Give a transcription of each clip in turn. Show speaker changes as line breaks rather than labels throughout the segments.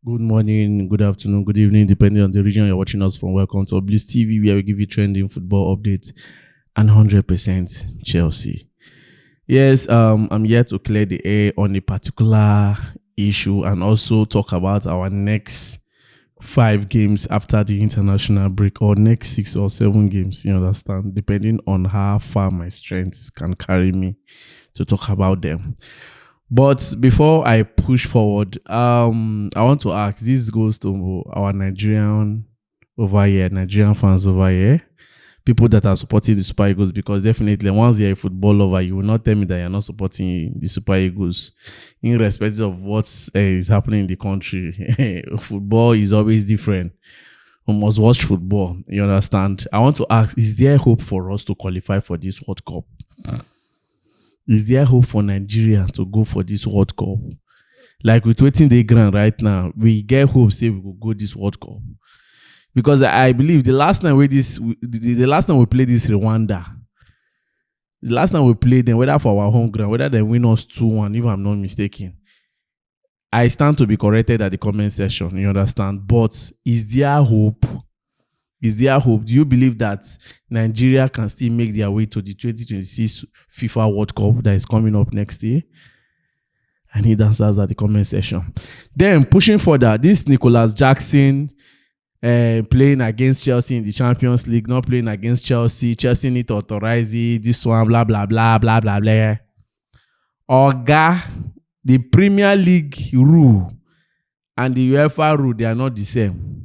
Good morning, good afternoon, good evening, depending on the region you're watching us from. Welcome to Bliss TV, where we give you trending football updates and 100% Chelsea. Yes, I'm here to clear the air on a particular issue and also talk about our next 5 games after the international break, or next 6 or 7 games, you understand, depending on how far my strengths can carry me to talk about them. But before I push forward, I want to ask. This goes to our Nigerian fans over here, people that are supporting the Super Eagles. Because definitely, once you're a football lover, you will not tell me that you're not supporting the Super Eagles, irrespective of what is happening in the country. Football is always different. We must watch football. You understand? I want to ask: is there hope for us to qualify for this World Cup? Is there hope for Nigeria to go for this World Cup? Like with waiting the ground right now, we get hope say we will go this World Cup. Because I believe the last time we played this Rwanda, the last time we played them, whether for our home ground, whether they win us 2-1, if I'm not mistaken, I stand to be corrected at the comment section. You understand? But is there hope? Is there hope? Do you believe that Nigeria can still make their way to the 2026 FIFA World Cup that is coming up next year? I need answers at the comment section. Then, pushing further, this Nicholas Jackson playing against Chelsea in the Champions League, not playing against Chelsea. Chelsea need to authorize it, this one, blah, blah, blah, blah, blah, blah. Oga, the Premier League rule and the UEFA rule, they are not the same.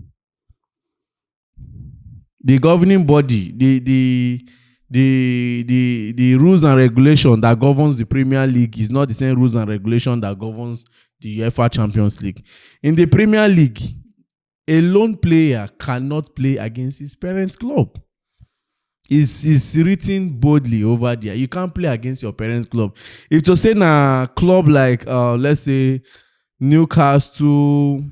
The governing body, the rules and regulation that governs the Premier League is not the same rules and regulation that governs the UEFA Champions League. In the Premier League, a lone player cannot play against his parent club. It's written boldly over there. You can't play against your parent club. If to say na club like let's say Newcastle,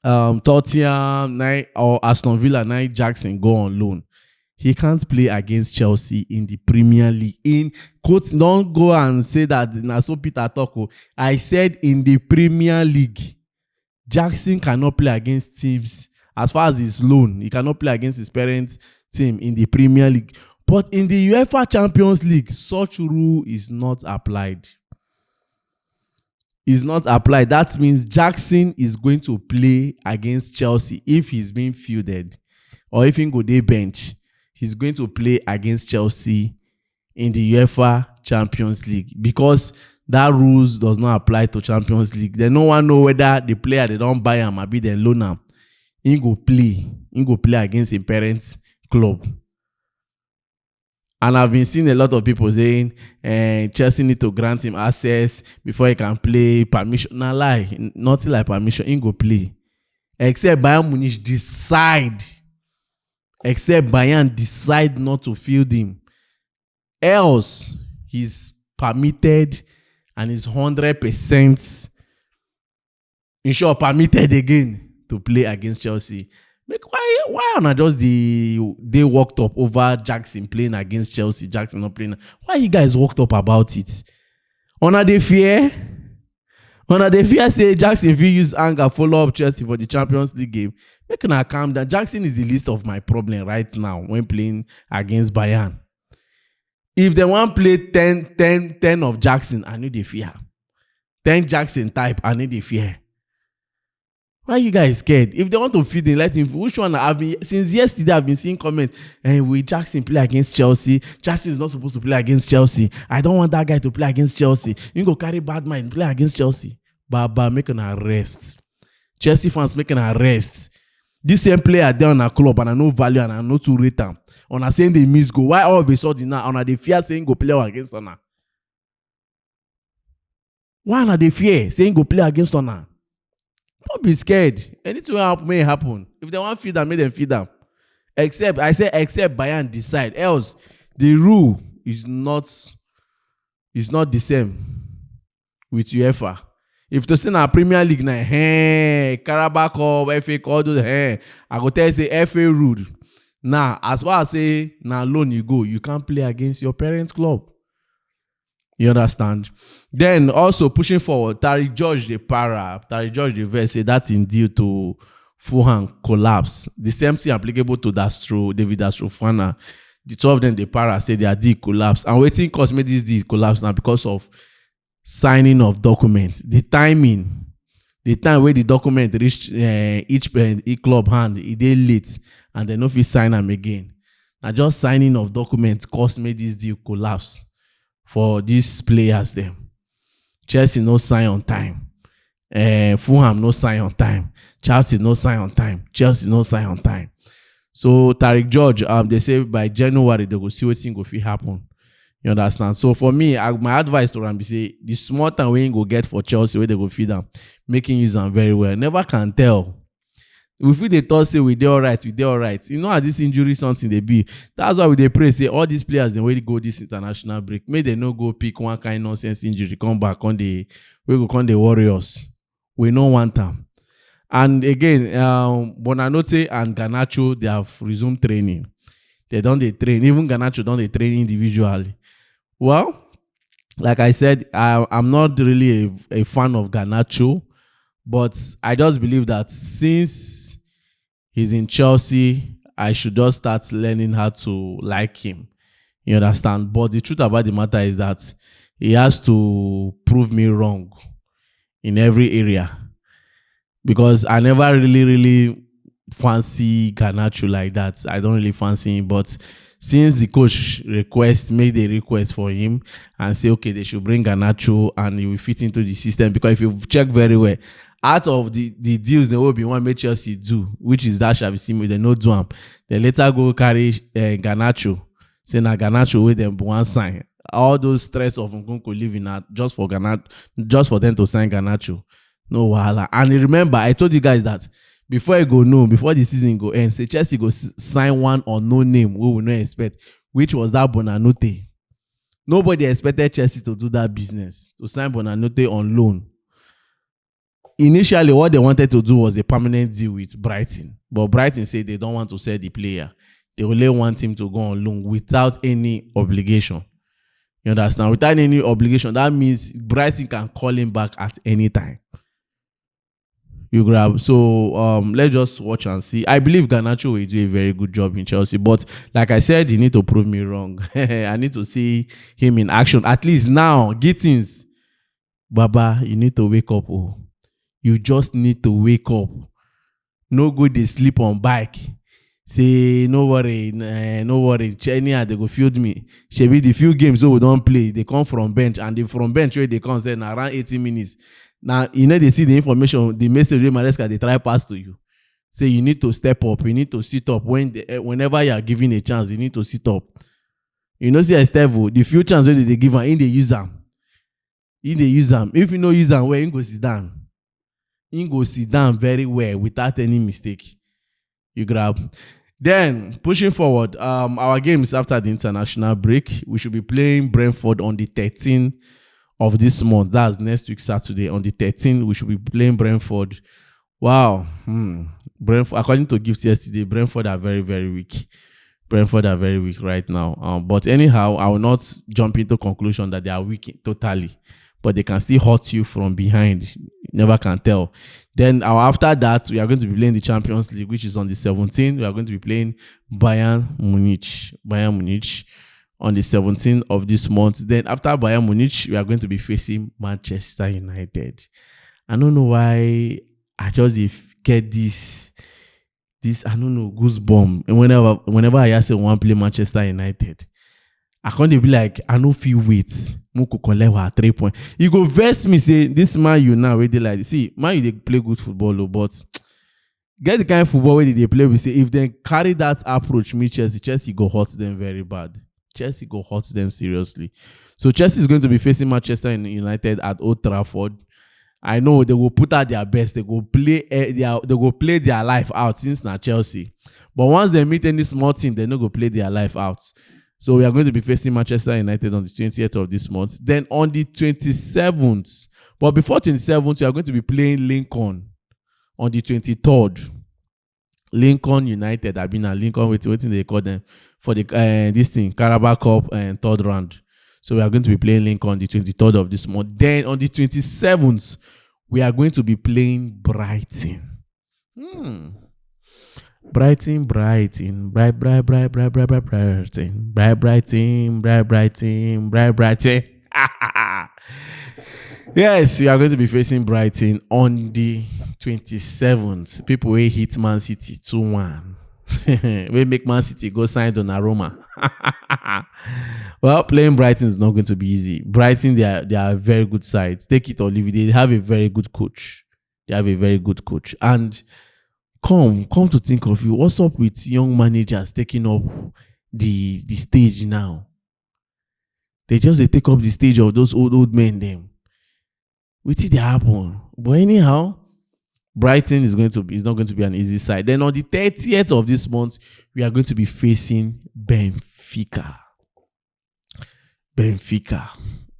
Tottenham, or Aston Villa, Nigel Jackson go on loan, he can't play against Chelsea in the Premier League. In quotes, don't go and say that na so Peter talk. I said in the Premier League, Jackson cannot play against teams as far as his loan. He cannot play against his parents' team in the Premier League. But in the UEFA Champions League, such rule is not applied. Is not applied. That means Jackson is going to play against Chelsea if he's being fielded, or if he go day bench, he's going to play against Chelsea in the UEFA Champions League, because that rules does not apply to Champions League. Then no one know whether the player they don't buy him or be they loan him. He go play against his parents' club. And I've been seeing a lot of people saying Chelsea need to grant him access before he can play. Permission. Nah, lie. Nothing like permission. He go play. Except Bayern Munich decide. Except Bayern decide not to field him. Else, he's permitted and is 100% permitted again to play against Chelsea. Why not just they worked up over Jackson playing against Chelsea? Jackson not playing. Why you guys worked up about it? Una dey fear say Jackson if you use anger follow up Chelsea for the Champions League game. Make una calm down. Jackson is the least of my problem right now when playing against Bayern. If they want play 10 of Jackson, I need the fear. 10 Jackson type, I need the fear. Why are you guys scared? If they want to feed him, let him. Which one? Since yesterday I've been seeing comments. Will Jackson play against Chelsea? Jackson is not supposed to play against Chelsea. I don't want that guy to play against Chelsea. You go carry bad mind, play against Chelsea. Baba, make an arrest. Chelsea fans make an arrest. This same player there on a club and I know value and I know to rate them. On a saying they miss go. Why all of a sudden now on a they fear saying go play against Ona? Why not they fear saying go play against Ona? Don't be scared. Anything may happen. If they want to feed them, make them feed them. Except Bayern decide. Else, the rule is not the same with UEFA. If to say na Premier League na Carabao Cup, FA Cup, I go tell you say FA rule. Now, as far as say na loan you go, you can't play against your parents' club. You understand? Then also pushing forward, Tariq George the verse say that's in due to Fulham collapse. The same thing applicable to David Dastrofana. The two of them, the para, say their deal collapse. And waiting cause made this deal collapse now because of signing of documents. The time where the document reached each club hand, it dey late, and they no fit sign them again. Now just signing of documents cause made this deal collapse for these players them. Chelsea no sign on time. Fulham no sign on time. Chelsea no sign on time. So Tariq George, they say by January they go see what thing go fit happen. You understand? So for me, my advice to them be say the small time we go get for Chelsea where they go feed them, making use them very well. Never can tell. If we they thought say we dey alright. You know how this injury something they be. That's why we they pray say all these players they will go this international break. May they no go pick one kind of nonsense injury, come back on the Warriors. We no want them. And again, Bonanote and Garnacho, they have resumed training. They train. Even Garnacho don't they train individually. Well, like I said, I'm not really a fan of Garnacho, but I just believe that since he's in Chelsea, I should just start learning how to like him. You understand? But the truth about the matter is that he has to prove me wrong in every area. Because I never really fancy Garnacho like that. I don't really fancy him. But since the coach made a request for him and say, okay, they should bring Garnacho and he will fit into the system. Because if you check very well, out of the deals they will be one made Chelsea do, which is that Xavi Simons, they no do them. They later go carry Garnacho. Say na Garnacho with them one sign. All those stress of Nkunku living just for them to sign Garnacho. No wahala. And remember, I told you guys that before the season go end, say Chelsea go sign one unknown name we will not expect, which was that Bonanote. Nobody expected Chelsea to do that business, to sign Bonanote on loan. Initially, what they wanted to do was a permanent deal with Brighton. But Brighton said they don't want to sell the player. They only want him to go on loan without any obligation. You understand? Without any obligation, that means Brighton can call him back at any time. You grab. So let's just watch and see. I believe Garnacho will do a very good job in Chelsea. But like I said, you need to prove me wrong. I need to see him in action. At least now, Gittins. Baba, you need to wake up. Oh. You just need to wake up. No good they sleep on bike. Say, no worry. Chenia, they go field me. Shebi the few games so we don't play, they come from bench. And the from bench where they come say around 80 minutes. Now, you know, they see the information, the message Maresca, they try pass to you. Say you need to step up, you need to sit up. Whenever you are given a chance, you need to sit up. You know, see Estevo, the few chances they give him, they use them. If you know use them, where you go sit down. You go sit down very well without any mistake. You grab. Then, pushing forward, our games after the international break, we should be playing Brentford on the 13th of this month. That's next week Saturday. On the 13th, we should be playing Brentford. Wow. Brentford, according to Gifts yesterday, Brentford are very, very weak. Brentford are very weak right now. But anyhow, I will not jump into conclusion that they are weak totally. But they can still hurt you from behind. You never can tell. Then after that, we are going to be playing the Champions League, which is on the 17th. We are going to be playing Bayern Munich on the 17th of this month. Then after Bayern Munich, we are going to be facing Manchester United. I don't know why I just get this I don't know, goosebump. And whenever I say one play Manchester United, I can't be like, I no feel wait. Muku collect 3 points. You go verse me say this Man U now where they like see Man U they play good football, but get the kind of football where they play. We say if they carry that approach, Chelsea go hurt them very bad. Chelsea go hurt them seriously. So Chelsea is going to be facing Manchester United at Old Trafford. I know they will put out their best. They go play their life out since not Chelsea. But once they meet any small team, they no go play their life out. So we are going to be facing Manchester United on the 20th of this month. Then on the 27th, but before 27th, we are going to be playing Lincoln on the 23rd. Lincoln United, I've been at Lincoln waiting they call them for the this thing, Carabao Cup and third round. So we are going to be playing Lincoln on the 23rd of this month. Then on the 27th, we are going to be playing Brighton. Brighton, Brighton, Brighton, Brighton. Yes, we are going to be facing Brighton on the 27th. People will hit Man City 2-1. We make Man City go sign Donnarumma. Well, playing Brighton is not going to be easy. Brighton, they are a very good side. Take it or leave it. They have a very good coach. And come to think of you, what's up with young managers taking up the stage now? They take up the stage of those old men them. We see they happen. But anyhow, Brighton is not going to be an easy side. Then on the 30th of this month, we are going to be facing Benfica.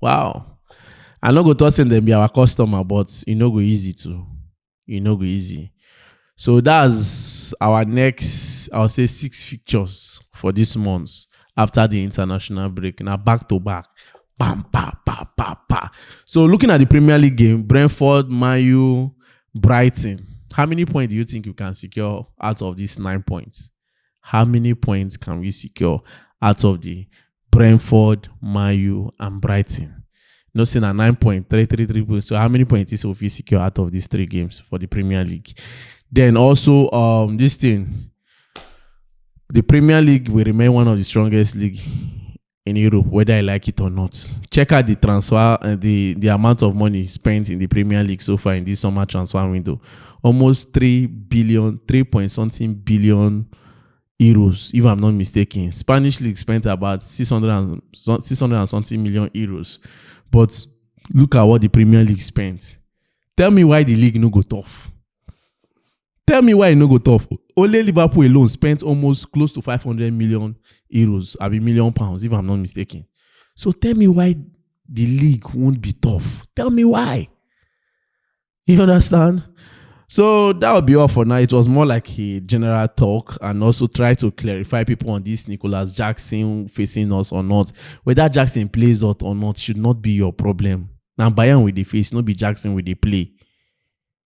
Wow. I'm not going to send them be our customer, but it no go easy too. So that's our next, I'll say 6 fixtures for this month after the international break. Now back to back. Bam, pa, pa, pa, pa. So looking at the Premier League game, Brentford, Man U, Brighton. How many points do you think you can secure out of these 9 points? How many points can we secure out of the Brentford, Man U, and Brighton? No, saying a 9.333 points. So how many points is we secure out of these 3 games for the Premier League? Then also the Premier League will remain one of the strongest league in Europe, whether I like it or not. Check out the transfer and the amount of money spent in the Premier League so far in this summer transfer window. Almost 3 point something billion euros, if I'm not mistaken. Spanish league spent about 600 and something million euros. But look at what the Premier League spent. Tell me why the league no go tough. Only Liverpool alone spent almost close to 500 million euros, million pounds, if I'm not mistaken. So tell me why the league won't be tough. Tell me why. You understand? So that will be all for now. It was more like a general talk and also try to clarify people on this Nicholas Jackson facing us or not. Whether Jackson plays out or not should not be your problem. Now Bayern with the face, not be Jackson with the play.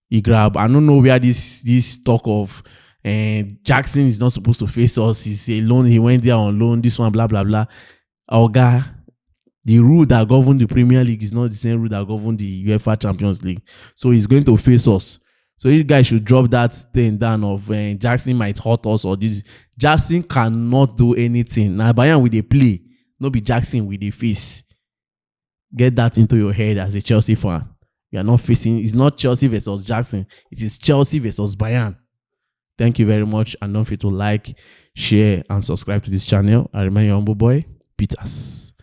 He grab. I don't know where this talk of Jackson is not supposed to face us. He's alone. He went there on loan. This one, blah blah blah. Our guy, the rule that governs the Premier League is not the same rule that governs the UEFA Champions League. So he's going to face us. So you guys should drop that thing down of Jackson might hurt us or this. Jackson cannot do anything. Now Bayern with the play, not be Jackson with the face. Get that into your head as a Chelsea fan. You are not facing. It's not Chelsea versus Jackson. It is Chelsea versus Bayern. Thank you very much, and don't forget to like, share, and subscribe to this channel. I remain your humble boy, Peters.